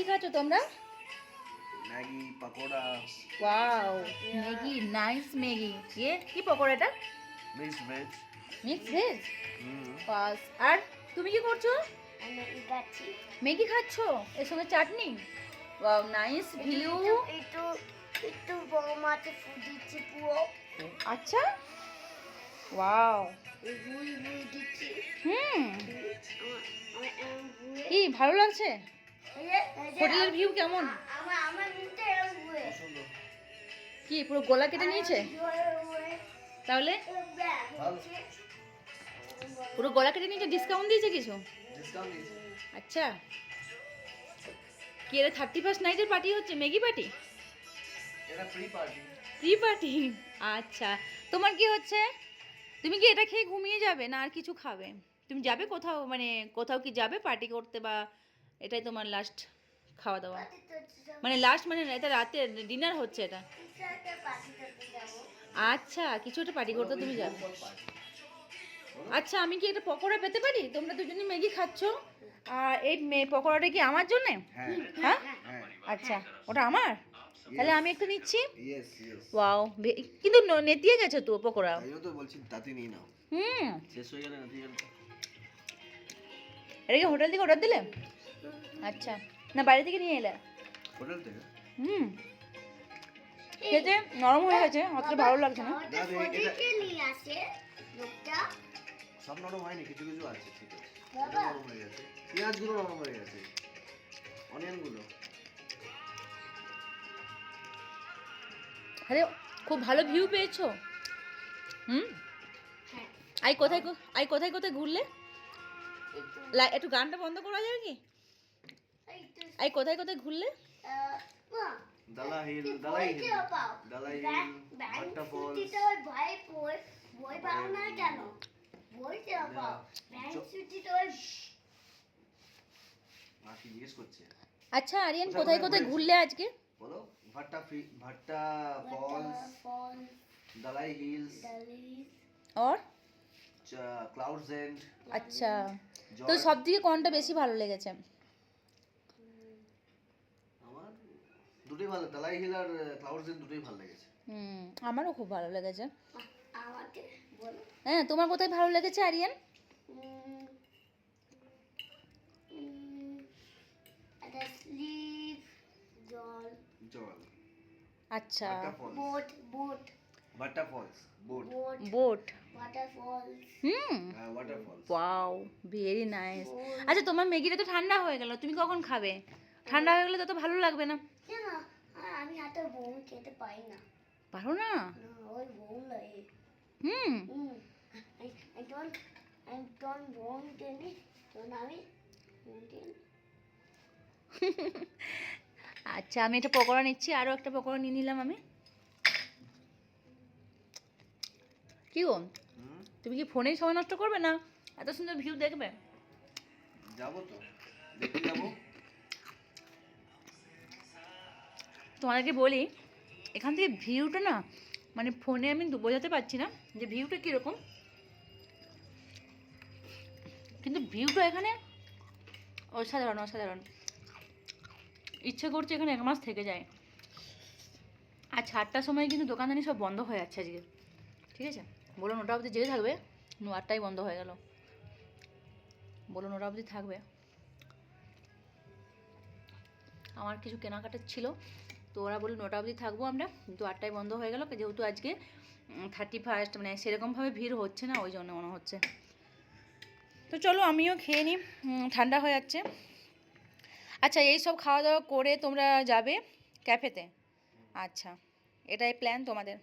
কি খাচ্ছ তোমরা? Maggi pakora. Wow, Maggi, nice Maggi. কি পকোড়াটা? Mix veg. Mix veg. Pass. আর তুমি কি করছো? ম্যাগি খাচ্ছো এর সঙ্গে চাটনি? Wow, nice view. একটু একটু বড় মাছে ফুদিচ্ছি পুরো। আচ্ছা, ওয়াও। বুই বুই দিচ্ছি। কি ভালো লাগছে? হোটেলের ভিউ কেমন? আমার আমার নিতে এরকম বুয়ে। কি পুরো গলা কেটে নিয়েছে? তাহলে পুরো গলা কেটে নিয়েছে? ডিসকাউন্ট দিয়েছে কিছু? ডিসকাউন্ট দিয়েছে। আচ্ছা, কি এটা 31st নাইটের পার্টি হচ্ছে? Maggi party? এটা ফ্রি পার্টি। Free party? আচ্ছা, তোমার কি হচ্ছে? তুমি কি এটা খেয়ে ঘুমিয়ে যাবে না আর কিছু খাবে? তুমি যাবে কোথাও, মানে কোথাও কি যাবে পার্টি করতে, বা এটাই তোমার লাস্ট খাওয়া দাওয়া? মানে লাস্ট মানে এটা রাতে ডিনার হচ্ছে এটা? আচ্ছা, কিছু একটা পার্টি করতে তুমি যাবে। আচ্ছা, আমি কি একটা পকোড়া পেতে পারি? তোমরা দুজনে ম্যাগি খাচ্ছো আর এই পকোড়াটা কি আমার জন্যে? হ্যাঁ হ্যাঁ, হ্যাঁ। আচ্ছা, ওটা আমার? তাহলে আমি একটু নিচ্ছি। Yes yes. ওয়াও, কিন্তু নেতিয়ে গেছে তো পকোড়া। তাইও তো বলছি তাতে নিয়ে নাও। শেষ হয়ে গেলে না গেলে। এটা কি হোটেল থেকে অর্ডার দিলে? আচ্ছা, না বাইরে থেকে নিয়ে এলে? হোটেল থেকে। খেতে নরম হয়ে গেছে, অতটা ভালো লাগছে না। নিয়ে আসে লোকটা। সব নরম হয়নি, কিছু কিছু আছে ঠিক আছে। এটা নরম হয়ে গেছে, পেঁয়াজগুলো নরম হয়ে গেছে, অনিয়নগুলো। আরে খুব ভালো ভিউ পেয়েছো। আই কোথায় কোথায় কোথায় ঘুরলে? একটু গানটা বন্ধ করা যাবে কি? আই কোথায় কোথায় ঘুরলে? Dalai hill, Dalai hill, Dalai hill, Bhatta falls. ভাই বই পাও না কেন? বই চেয়ে পাও। ব্যাংক ছুটি তো মাকে জিজ্ঞেস করছে। আচ্ছা আরিয়ান, কোথায় কোথায় ঘুরলে আজকে? বলো। ভাট্টা ফলস, দালাই হিলস और ক্লাউডস এন্ড। আচ্ছা, তো সব থেকে কোনটা বেশি ভালো লেগেছে? আমার দুটোই ভালো, দালাই হিল আর ক্লাউডস এন্ড দুটোই ভালো লেগেছে। আমারও খুব ভালো লেগেছে। আমাকে বলো। হ্যাঁ, তোমার কোথায় ভালো লেগেছে আরিয়ান? একটা স্লিপ জল জল। আচ্ছা, boat boat Bhatta falls, boat. Boat. Waterfalls. Waterfalls. Wow, very nice. আচ্ছা, তোমার ম্যাগিটা তো ঠান্ডা হয়ে গেল, তুমি কখন খাবে? ঠান্ডা হয়ে গেলে তো ভালো লাগবে না। কেন? আমি এত বোম খেতে পারি না। পারো না? ওই বোম লাগে। I don't want any. Don't আমি আচ্ছা, আমি একটা পকোড়া নিচ্ছি, আরও একটা পকোড়া নিয়ে নিলাম আমি। কি গো, তুমি কি ফোনেই সময় নষ্ট করবে না এত সুন্দর ভিউ দেখবে? যাবো তো, দেখতে যাবো। তোমাদেরকে বলি, এখান থেকে ভিউটা না, মানে ফোনে আমি বোঝাতে পারছি না যে ভিউটা কীরকম, কিন্তু ভিউটা এখানে অসাধারণ অসাধারণ। ইচ্ছে করছে এখানে 1 মাস থেকে যায়। আর 8টার সময় কিন্তু দোকানদানি সব বন্ধ হয়ে যাচ্ছে আজকে, ঠিক আছে? বলুন ওটা অবধি যেতে থাকবে, 8টাই বন্ধ হয়ে গেল। বলুন ওটা অবধি থাকবে। আমার কিছু কেনাকাটার ছিল, তো ওরা বলল 9টা অবধি থাকবো আমরা, কিন্তু 8টায় বন্ধ হয়ে গেল, যেহেতু আজকে 31st, মানে সেরকমভাবে ভিড় হচ্ছে না, ওই জন্য মনে হচ্ছে। তো চলো আমিও খেয়ে নিই, ঠান্ডা হয়ে যাচ্ছে। আচ্ছা, এই সব খাওয়া দাওয়া করে তোমরা যাবে ক্যাফেতে? আচ্ছা, এটাই প্ল্যান তোমাদের?